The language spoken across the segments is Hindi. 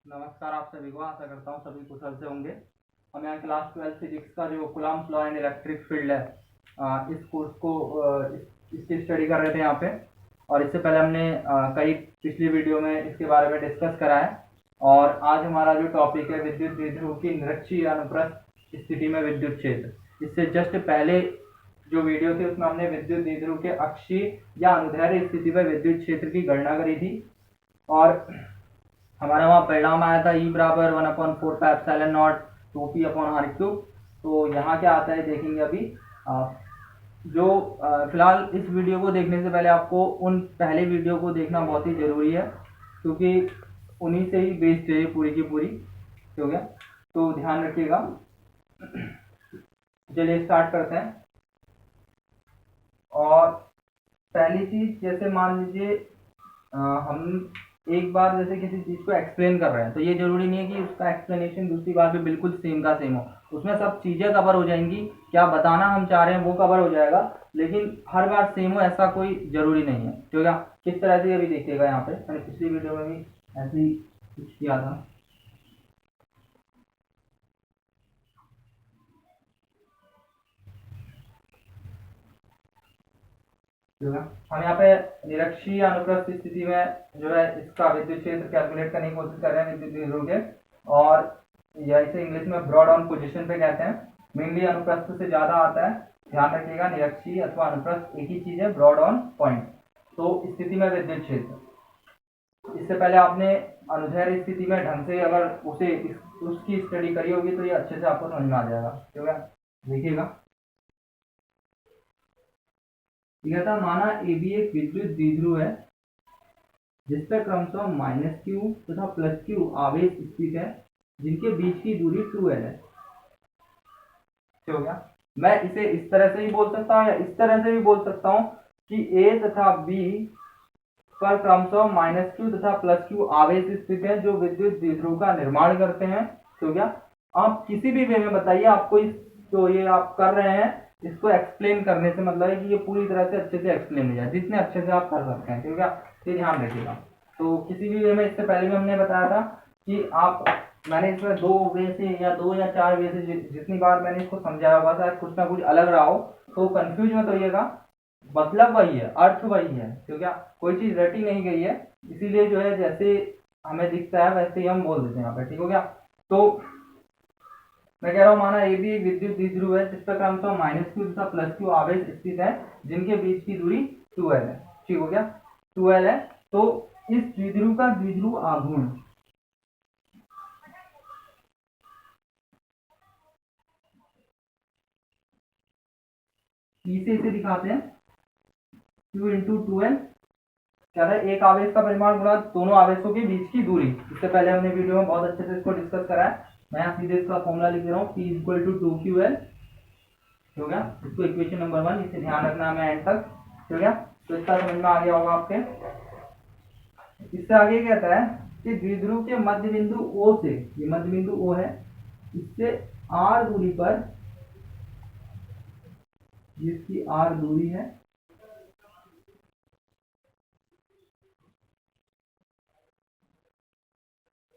नमस्कार आप सभी को। आशा करता हूँ सभी कुशल से होंगे। हम यहाँ क्लास 12 फिजिक्स का जो Coulomb's law and electric field है इस कोर्स को इसकी स्टडी कर रहे थे यहाँ पे। और इससे पहले हमने कई पिछली वीडियो में इसके बारे में डिस्कस करा है। और आज हमारा जो टॉपिक है विद्युत द्विध्रुव की निरक्षीय अनुप्रस्थ स्थिति में विद्युत क्षेत्र। इससे जस्ट पहले जो वीडियो थी उसमें हमने विद्युत द्विध्रुव के अक्षीय या अनुदैर्ध्य स्थिति में विद्युत क्षेत्र की गणना करी थी। और हमारा वहाँ परिणाम आया था E बराबर 1/4πε0 2p/r³। तो यहाँ क्या आता है देखेंगे अभी। जो फिलहाल इस वीडियो को देखने से पहले आपको उन पहले वीडियो को देखना बहुत ही ज़रूरी है, क्योंकि उन्हीं से ही बेस्ड है पूरी की पूरी। हो गया, तो ध्यान रखिएगा। चलिए स्टार्ट करते हैं। और पहली चीज़, जैसे मान लीजिए हम एक बार जैसे किसी चीज़ को एक्सप्लेन कर रहे हैं, तो ये जरूरी नहीं है कि उसका एक्सप्लेनेशन दूसरी बार भी बिल्कुल सेम का सेम हो। उसमें सब चीज़ें कवर हो जाएंगी, क्या बताना हम चाह रहे हैं वो कवर हो जाएगा, लेकिन हर बार सेम हो ऐसा कोई ज़रूरी नहीं है। ठीक है, किस तरह से अभी देखिएगा। यहाँ पे मैंने पिछली वीडियो में भी ऐसे ही कुछ किया था। हम यहाँ पे निरक्षीय अनुप्रस्थ स्थिति में जो है इसका विद्युत क्षेत्र कैलकुलेट करने की कोशिश कर रहे हैं विद्युत द्विध्रुव के। और या इसे इंग्लिश में ब्रॉड ऑन पोजीशन पे कहते हैं। मेनली अनुप्रस्थ से ज्यादा आता है, ध्यान रखिएगा। निरक्षीय अथवा अनुप्रस्थ एक ही चीज है, ब्रॉड ऑन पॉइंट। तो स्थिति में विद्युत क्षेत्र, इससे पहले आपने अनुदैर्ध्य स्थिति में ढंग से अगर उसकी स्टडी करी होगी तो ये अच्छे से आपको समझ में आ जाएगा। ठीक है, देखिएगा। यह था, माना ए बी एक विद्युत द्विध्रुव है जिस पर क्रमशः -q तथा +q आवेश स्थित है, जिनके बीच की दूरी 2l है। हो गया। मैं इसे इस तरह से ही बोल सकता हूँ या इस तरह से भी बोल सकता हूँ कि ए तथा बी पर क्रमशः -q तथा +q आवेश स्थित है जो विद्युत द्विध्रुव का निर्माण करते हैं। हो गया। आप किसी भी वे में बताइए, आपको इस तो ये आप कर रहे हैं, इसको एक्सप्लेन करने से मतलब है कि ये पूरी तरह से अच्छे से एक्सप्लेन हो जाए, जितने अच्छे से आप कर सकते हैं। ठीक है, ये ध्यान रखिएगा। तो किसी भी वे में, इससे पहले भी हमने बताया था कि आप, मैंने इसमें 2 वे से या 2 या 4 वे से जितनी बार मैंने इसको समझाया होगा, शायद कुछ ना कुछ अलग रहा हो, तो कंफ्यूज मत होइएगा। मतलब वही है, अर्थ वही है। ठीक है, कोई चीज रटी नहीं गई है, इसीलिए जो है जैसे हमें दिखता है वैसे ही हम बोल देते हैं यहाँ पे। ठीक हो गया। तो मैं कह रहा हूँ, माना ए भी विद्युत द्विध्रुव है जिस पर क्रमशः -q तथा +q आवेश स्थित है, जिनके बीच की दूरी 2l है। ठीक हो गया, 2l है। तो इस द्विध्रुव का द्विध्रुव आघूर्ण P से इसे दिखाते हैं, q × 2l क्या है, एक आवेश का परिमाण गुणा दोनों आवेशों के बीच की दूरी। इससे पहले हमने वीडियो में बहुत अच्छे से इसको डिस्कस करा है। मैं यहाँ सीधे इसका फॉर्मूला लिख दे रहा हूँ, P = 2ql। हो गया, इसको इक्वेशन नंबर 1, इसे ध्यान रखना है एंड तक। हो गया, तो इसका समझ में आ गया होगा आपके। इससे आगे कहता है कि द्विध्रुव के मध्य बिंदु O से, ये मध्य बिंदु O है, इससे r दूरी पर, जिसकी r दूरी है,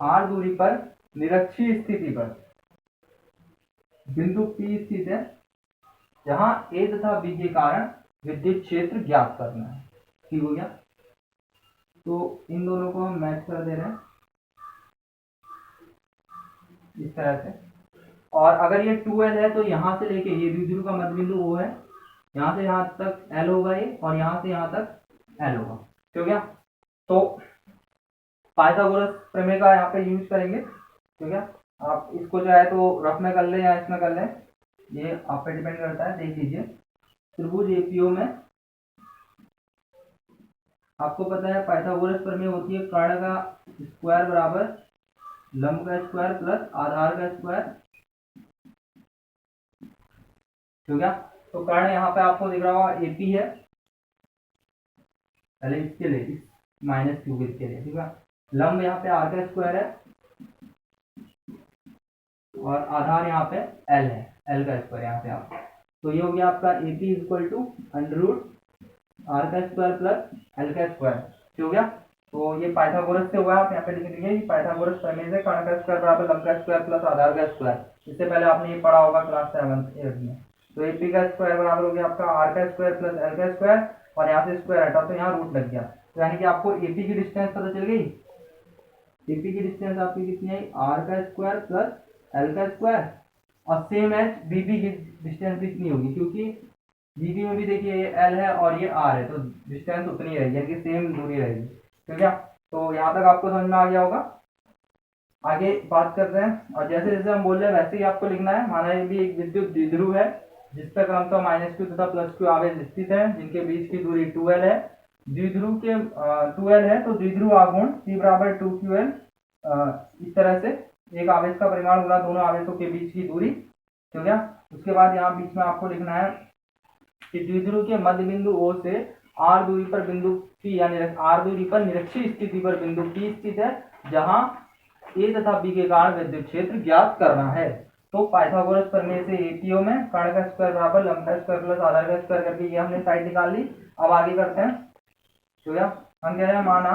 r दूरी पर निरक्षीय स्थिति पर बिंदु P स्थित है, जहां A तथा B के कारण विद्युत क्षेत्र ज्ञात करना है। ठीक हो गया। तो इन दोनों को हम मैच कर दे रहे हैं इस तरह से। और अगर ये 2l है तो यहां से लेके, ये द्विध्रुव का मध्य बिंदु O है, यहां से यहां तक l होगा ये, और यहां से यहां तक l होगा। ठीक हो गया। तो पाइथागोरस प्रमेय का यहाँ पे यूज करेंगे। ठीक है, आप इसको चाहे तो रफ में कर लें या इसमें कर लें, ये आप पे डिपेंड करता है। देख लीजिए, त्रिभुज एपीओ में आपको पता है पाइथागोरस प्रमेय होती है, कर्ण का स्क्वायर बराबर लंब का स्क्वायर प्लस आधार का स्क्वायर। ठीक है, तो कर्ण यहाँ पे आपको दिख रहा होगा एपी है, पहले इसके लिए, इस -q के लिए। ठीक है, लंब यहाँ पे आर का स्क्वायर है और आधार यहाँ पे l है, l का स्क्वायर यहाँ पे आप। तो ये हो गया आपका AP = √r² + l² हो गया। तो ये पाइथागोरस से हुआ है। आप यहाँ पे लिख दीजिए कि पाइथागोरस प्रमेय से कर्ण का स्क्वायर बराबर लंब का स्क्वायर प्लस आधार का स्क्वायर। इससे पहले आपने ये पढ़ा होगा क्लास 7 में। तो एपी का स्क्वायर बराबर हो गया आपका आर का स्क्वायर प्लस एल का स्क्वायर, और यहाँ से स्क्वायर हटा तो यहाँ रूट लग गया। तो यानी कि आपको एपी की डिस्टेंस पता चल गई। एपी की डिस्टेंस आपकी कितनी आई, आर का स्क्वायर प्लस एल का स्क्वायर, और सेम एज बीबी की डिस्टेंस भी इतनी होगी, क्योंकि बीबी में भी देखिए ये एल है और ये आर है, तो डिस्टेंस उतनी रहेगी, यानी कि सेम दूरी रहेगी। ठीक है, तो यहाँ तक आपको समझ में आ गया होगा। आगे बात करते हैं, और जैसे जैसे हम बोल रहे हैं वैसे ही आपको लिखना है। माना ये भी एक विद्युत द्विध्रुव है जिस पर क्रमशः -q तथा +q आवेश स्थित है, जिनके बीच की दूरी 2l है। द्विध्रुव के 2l है तो द्विध्रुव आघूर्ण P बराबर 2ql, इस तरह से एक आवेश का परिमाण गुना दोनों आवेशों के बीच की दूरी। ठीक है, उसके बाद यहाँ बीच में आपको लिखना है कि द्विध्रुव के मध्य बिंदु O से r दूरी पर बिंदु P, यानी r दूरी पर निरक्षीय स्थिति पर बिंदु P स्थित है, जहां A तथा B के कारण विद्युत क्षेत्र ज्ञात करना है। तो पाइथागोरस प्रमेय से एपीओ में कर्ण का स्क्वायर बराबर लंब का स्क्वायर प्लस आधार का स्क्वायर करके ये हमने साइड निकाल ली। अब आगे करते हैं। तो या हम कह रहे हैं माना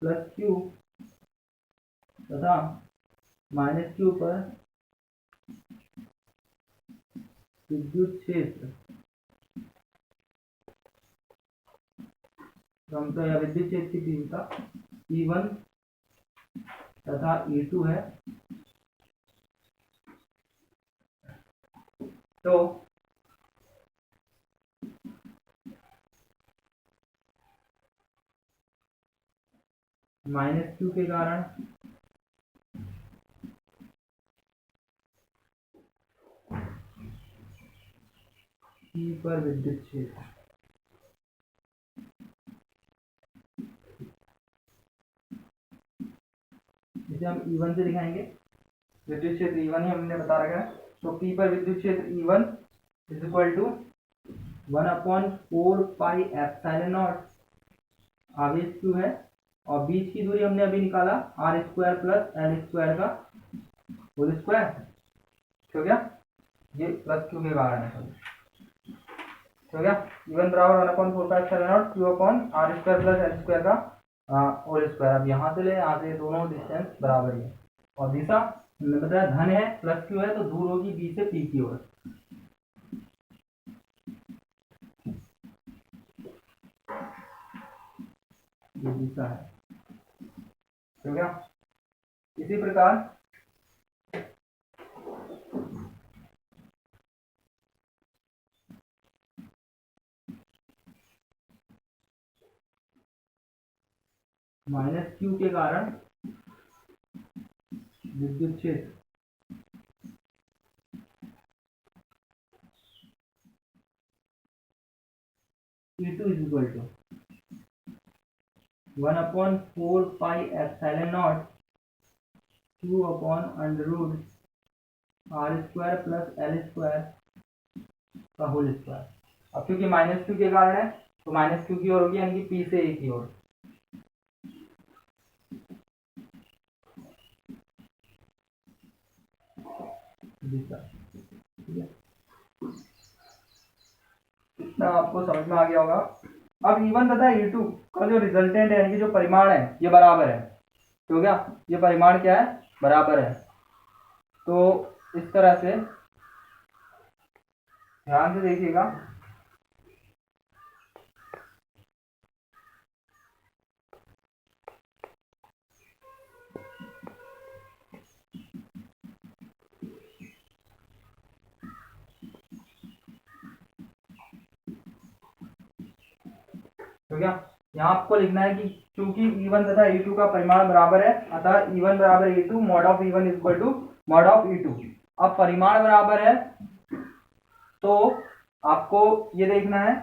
+q तथा -q पर विद्युत क्षेत्र या विद्युत क्षेत्र की तीव्रता E1 तथा E2 है। तो -q के कारण E पर विद्युत क्षेत्र, इसे हम E1 से दिखाएंगे। विद्युत क्षेत्र E1 ही हमने बता रखा है। तो P पर विद्युत क्षेत्र E1 is equal to 1/4 pi epsilon naught, आवेश Q है, और बीच की दूरी हमने अभी निकाला r square plus L square का होल स्क्वायर। हो गया, ये +q के कारण है। हो गया, E1 बराबर 1/4 pi epsilon naught Q upon r square plus L square का होल स्क्वायर। अब यहाँ से ले, यहाँ से दोनों डिस्टेंस बराबर है, और दिशा हमने बताया धन है, +q है, तो दूर होगी B से P की ओर। ये दिशा है। हो गया, इसी प्रकार -q के कारण विद्युत क्षेत्र E2 is equal to 1/4 pi epsilon naught Q upon under root r square plus L square का होल स्क्वायर। अब क्योंकि -q के कारण है तो -q की ओर होगी, यानी कि P से A की ओर। इतना आपको समझ में आ गया होगा। अब E1 तथा E2 का जो रिजल्टेंट है, यानी कि जो परिमाण है, ये बराबर है। हो गया, ये परिमाण क्या है, बराबर है। तो इस तरह से ध्यान से देखिएगा। तो क्या यहाँ आपको लिखना है कि चूंकि E1 तथा E2 का परिमाण बराबर है, अतः E1 बराबर E2 mod of E1 equal to mod of E2। अब परिमाण बराबर है तो आपको ये देखना है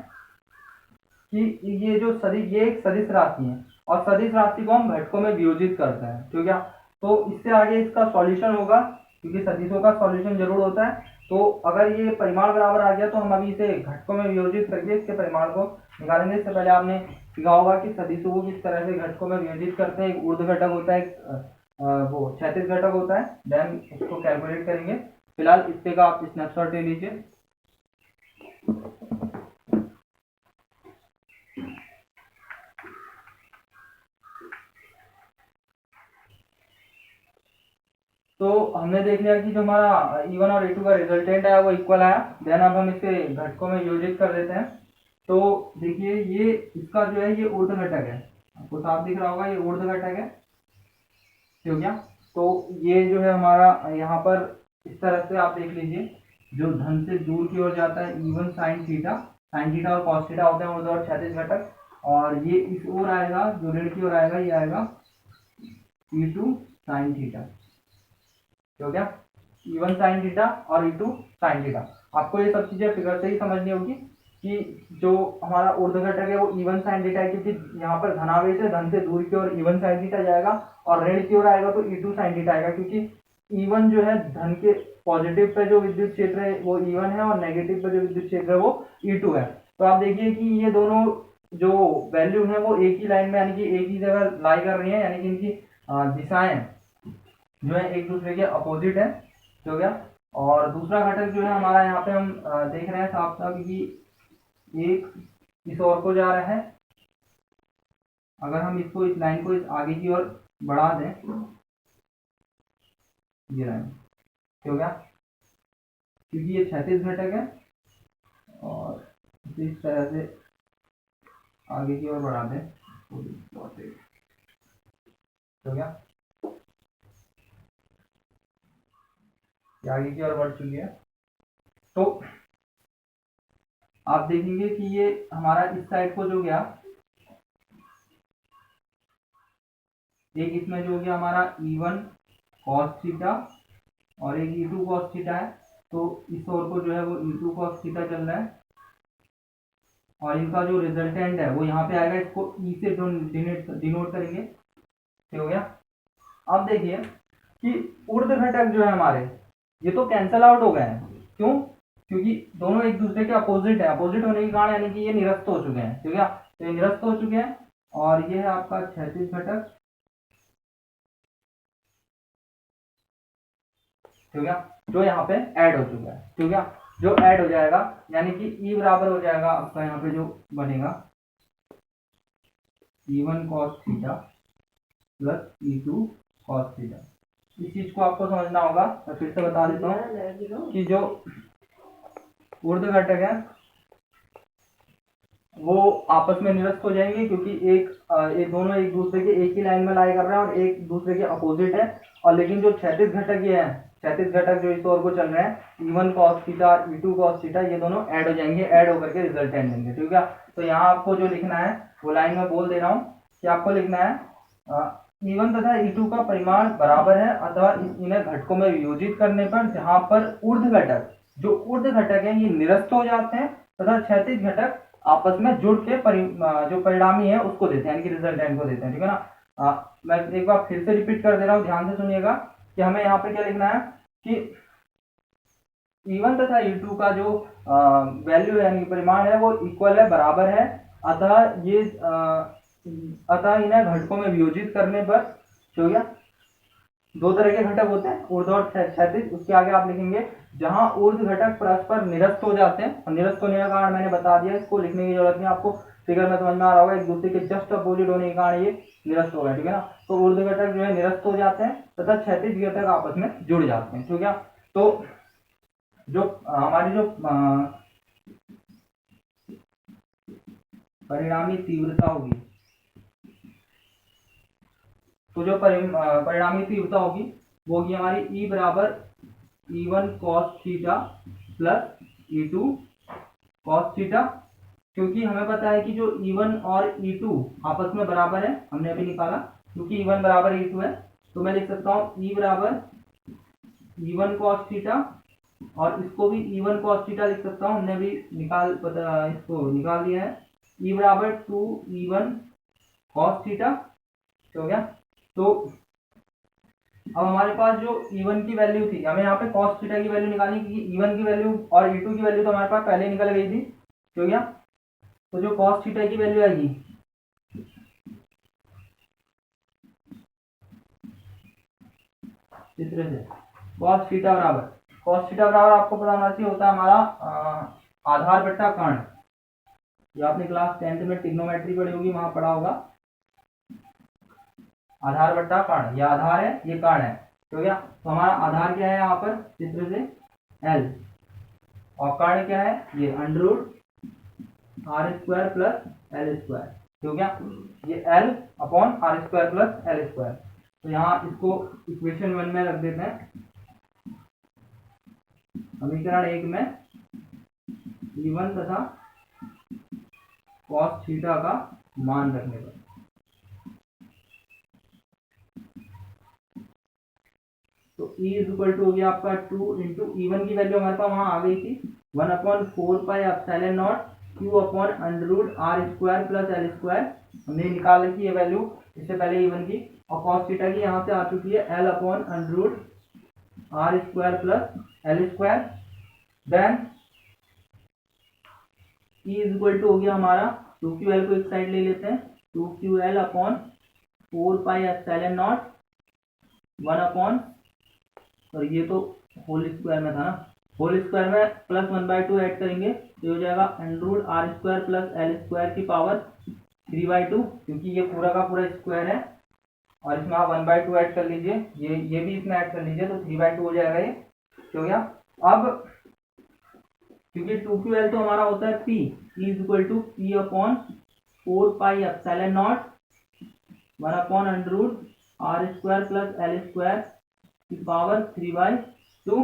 कि ये जो सदिश, ये एक सदिश राशि है, और सदिश राशि को हम घटकों में वियोजित करते हैं। ठीक है, तो इससे आगे इसका सॉल्यूशन होगा, क्योंकि सदिशों का सॉल्यूशन जरूर होता है। तो अगर ये परिमाण बराबर आ गया तो हम अभी इसे घटकों में वियोजित करके इसके परिमाण को निकालेंगे। इससे पहले आपने सीखा होगा कि सदिशों को किस तरह से घटकों में वियोजित करते हैं। एक ऊर्ध्व घटक होता है, एक वो क्षैतिज घटक होता है, देन उसको कैलकुलेट करेंगे। फिलहाल इस पे का आप स्नैपशॉट ले लीजिए। तो हमने देख लिया कि जो हमारा E1 और E2 का रिजल्टेंट है वो इक्वल आया। देन अब हम इसे घटकों में योजित कर देते हैं। तो देखिए ये इसका जो है ये ऊर्ध्व घटक है, आपको साफ दिख रहा होगा, ये ऊर्ध्व घटक है, ठीक हो गया। तो ये जो है हमारा यहाँ पर इस तरह से आप देख लीजिए, जो धन से दूर की ओर जाता है E1 sine theta, sine theta और कॉस थीटा होते हैं ऊर्ध्व और क्षैतिज घटक, और ये इस ओर आएगा, जो ऋण की ओर आएगा, ये आएगा E2 साइन थीटा, हो गया। E1 साइन थीटा और E2 साइन थीटा। आपको ये सब चीजें फिगर से ही समझनी होगी कि जो हमारा ऊर्ध्व घटक है वो E1 साइन थीटा है, क्योंकि यहाँ पर धनावेश है, धन से दूर की ओर E1 साइन थीटा जाएगा, और ऋण की ओर आएगा तो E2 साइन थीटा आएगा, क्योंकि E1 जो है धन के पॉजिटिव पे जो विद्युत क्षेत्र है वो E1 है, और नेगेटिव पे जो विद्युत क्षेत्र है वो E2 है। तो आप देखिए कि ये दोनों जो वैल्यू है वो एक ही लाइन में, यानी कि एक ही जगह लाई कर रही है, यानी कि इनकी दिशाएं जो है एक दूसरे के अपोजिट है, हो गया। और दूसरा घटक जो है हमारा यहाँ पे हम देख रहे हैं साफ साफ कि एक इस ओर को जा रहा है। अगर हम इसको, इस लाइन को इस आगे की ओर बढ़ा दें, ये लाइन, हो गया, क्योंकि ये क्षैतिज घटक है, और इस तरह से आगे की ओर बढ़ा दें, हो गया, आगे की ओर बढ़ चुकी है। तो आप देखेंगे कि ये हमारा इस साइड को जो गया, एक इसमें जो गया हमारा E1 cos थीटा और एक E2 cos थीटा है, तो इस ओर को जो है वो E2 cos थीटा चल रहा है, और इनका जो रिजल्टेंट है वो यहाँ पे आएगा, इसको E से डिनोट करेंगे, ठीक हो गया। अब देखिए कि ऊर्ध्व घटक जो है हमारे, ये तो कैंसल आउट हो गए हैं, क्यों? क्योंकि दोनों एक दूसरे के अपोजिट है, अपोजिट होने के कारण यानी कि ये निरस्त हो चुके हैं, ठीक है। तो ये निरस्त हो चुके हैं, और ये है आपका क्षैतिज घटक, ठीक है, जो यहाँ पे ऐड हो चुका है, ठीक है, जो ऐड हो जाएगा, यानी कि E बराबर हो जाएगा आपका यहाँ पे जो बनेगा E1 cos theta plus E2 cos theta. इस चीज को आपको समझना होगा। मैं फिर से बता देता हूँ कि जो ऊर्ध्व घटक है वो आपस में निरस्त हो जाएंगे, क्योंकि एक दोनों एक दूसरे के एक ही लाइन में लाई कर रहे हैं और एक दूसरे के अपोजिट है। और लेकिन जो क्षैतिज घटक ये है, क्षैतिज घटक जो इस ओर को चल रहे हैं, E1 cos theta, E2 cos theta, ये दोनों ऐड हो जाएंगे, ऐड होकर के रिजल्टेंट देंगे, ठीक है। तो यहाँ आपको जो लिखना है वो लाइन में बोल दे रहा हूँ कि आपको लिखना है E1 तथा E2 का परिमाण बराबर है, अथवा इन्हें घटकों में वियोजित करने पर जहां पर ऊर्ध्व घटक, जो ऊर्ध्व घटक है ये निरस्त हो जाते हैं, तथा क्षैतिज घटक आपस में जुड़ के जो परिणामी है उसको देते हैं, यानी कि रिजल्टेंट को देते हैं, ठीक है ना। मैं एक बार फिर से रिपीट कर दे रहा हूँ, ध्यान से सुनिएगा कि हमें यहाँ पे क्या लिखना है कि E1 तथा E2 का जो वैल्यू है, यानी परिमाण है, वो इक्वल है, बराबर है, अतः इन्हें घटकों में वियोजित करने पर, हो गया। दो तरह के घटक होते हैं, ऊर्ध्व और क्षैतिज। उसके आगे आप लिखेंगे जहां ऊर्ध्व घटक परस्पर निरस्त हो जाते हैं, और निरस्त होने का कारण मैंने बता दिया, इसको लिखने की जरूरत नहीं आपको, फिगर में समझ में आ रहा होगा, एक दूसरे के जस्ट अपोजिट होने के कारण ये निरस्त हो गया, ठीक है ना। तो ऊर्ध्व घटक जो है निरस्त हो जाते हैं तथा क्षैतिज घटक आपस में जुड़ जाते हैं, ठीक है। तो जो हमारी जो परिणामी तीव्रता होगी, तो जो परिणामी तीव्रता होगी वो होगी हमारी E बराबर E1 cos theta plus E2 cos theta, क्योंकि हमें पता है कि जो E1 और E2 आपस में बराबर है, हमने अभी निकाला, क्योंकि E1 बराबर E2 है, तो मैं लिख सकता हूँ E बराबर E1 cos थीटा, और इसको भी E1 cos थीटा लिख सकता हूँ, हमने भी इसको निकाल दिया है, E बराबर 2E1 cos थीटा, हो गया। तो अब हमारे पास जो E1 की वैल्यू थी, हमें यहाँ पे cos थीटा की वैल्यू निकालनी, क्योंकि E1 की वैल्यू और E2 की वैल्यू तो हमारे पास पहले निकल गई थी, हो गया। तो जो cos थीटा की वैल्यू आएगी इस तरह से cos थीटा बराबर आपको पता होना चाहिए होता है हमारा आधार बट्टा कर्ण। ये आपने क्लास 10th में ट्रिग्नोमेट्री पढ़ी होगी, वहां पढ़ा होगा। आधार बट्टा कर्ण, ये आधार है ये कर्ण है, तो क्या तो हमारा आधार क्या है यहाँ पर चित्र से L, और कर्ण क्या है ये √r² प्लस L², तो क्या ये L upon r² plus L²। तो यहाँ इसको इक्वेशन 1 में रख देते हैं, समीकरण 1 में E1 तथा cos थीटा का मान रखने पर। तो E इक्वल टू हो गया आपका 2 इंटू E1 की वैल्यू हमारे पास वहां आ गई थी 1/4 Q upon √r² plus L², हमने निकाल रखी ये वैल्यू इससे पहले E1 की, और cos थीटा की यहाँ से आ चुकी है L upon √r² plus L²। Then E equal to हो गया हमारा 2QL को एक साइड ले लेते हैं, 2QL अपॉन 4πε0 1 अपॉन, और ये तो होल स्क्वायर में था ना, होल स्क्वायर में प्लस 1/2 ऐड करेंगे तो हो जाएगा √r² प्लस L² की पावर 3/2, क्योंकि ये पूरा का पूरा स्क्वायर है और इसमें आप 1/2 ऐड कर लीजिए, ये भी इसमें ऐड कर लीजिए तो 3/2 हो जाएगा ये, हो गया। अब क्योंकि 2QL तो हमारा होता है P, E equal to P upon 4πε0 1 upon √r² plus L² की पावर 3/2।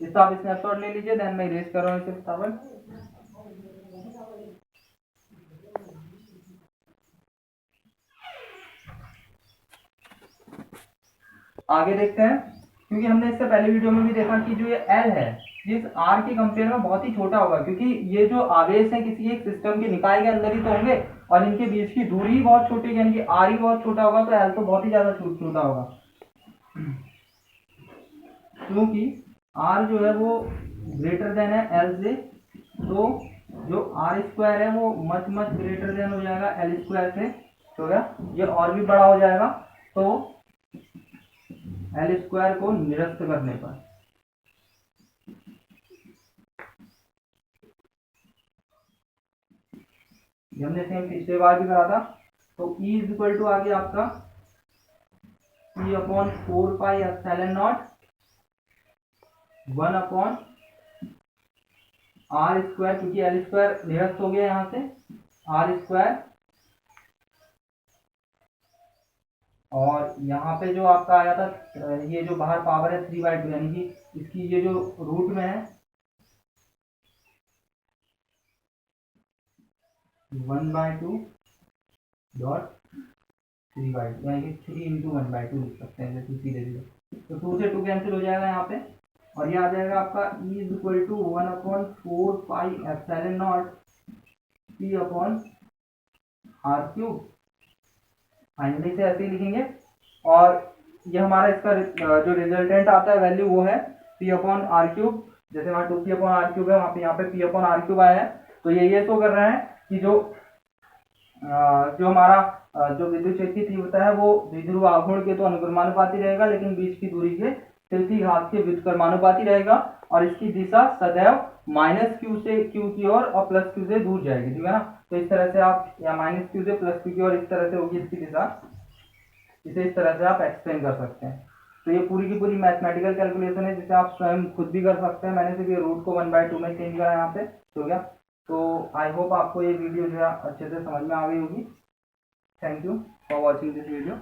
इसका आप स्नैपशॉट ले लीजिए, देन मैं इरेज कर रहा हूँ इसे फटाफट। आगे देखते हैं, क्योंकि हमने इससे पहले वीडियो में भी देखा कि जो ये L है इस R के कंपेयर में बहुत ही छोटा होगा, क्योंकि ये जो आवेश है किसी एक सिस्टम के निकाय के अंदर ही तो होंगे और इनके बीच की दूरी ही बहुत छोटी है, यानी कि R ही बहुत छोटा होगा तो L तो बहुत ही ज्यादा छोटा होगा, क्योंकि R जो है वो ग्रेटर देन है L से, तो जो R² है वो मच ग्रेटर देन हो जाएगा L² से, तो क्या ये और भी बड़ा हो जाएगा, तो L² को निरस्त करने पर हमने सेम पिछले बार भी करा था, तो E इक्वल टू आ गया आपका P अपॉन 4πε0 1 अपॉन r², क्योंकि L² निरस्त हो गया यहाँ से r², और यहाँ पे जो आपका आया था ये जो बाहर पावर है 3/2, यानी कि इसकी ये जो रूट में है 1/2 डॉट 3/2, यानी कि 3 इंटू 1/2 लिख सकते हैं जैसे सीधे सीधे, तो 2 से 2 कैंसिल हो जाएगा यहाँ पे, और ये आ जाएगा आपका E equal to 1/4πε0 P upon r³। Finally से ऐसे ही लिखेंगे, और ये हमारा इसका जो रिजल्टेंट आता है वैल्यू वो है P अपॉन r³, जैसे वहाँ 2P अपॉन r³ है वहाँ पे यहाँ पे P अपॉन r³ आया है, तो ये शो कर रहा है कि जो हमारा जो विद्युत क्षेत्र की तीव्रता है वो द्विध्रुव आघूर्ण के तो अनुक्रमानुपाती रहेगा, लेकिन बीच की दूरी के तिल्थी घात के व्युत्क्रमानुपाती रहेगा, और इसकी दिशा सदैव -q से q की ओर और +q से दूर जाएगी, ठीक है ना। तो इस तरह से आप, या -q से +q की ओर इस तरह से होगी इसकी दिशा, इसे इस तरह से आप एक्सप्लेन कर सकते हैं। तो ये पूरी की पूरी मैथमेटिकल कैलकुलेशन है जिसे आप स्वयं खुद भी कर सकते हैं, मैंने सिर्फ ये रूट को 1/2 में चेंज करा यहाँ पे, हो गया। तो आई होप आपको ये वीडियो जो है अच्छे से समझ में आ गई होगी। Thank you for watching this video.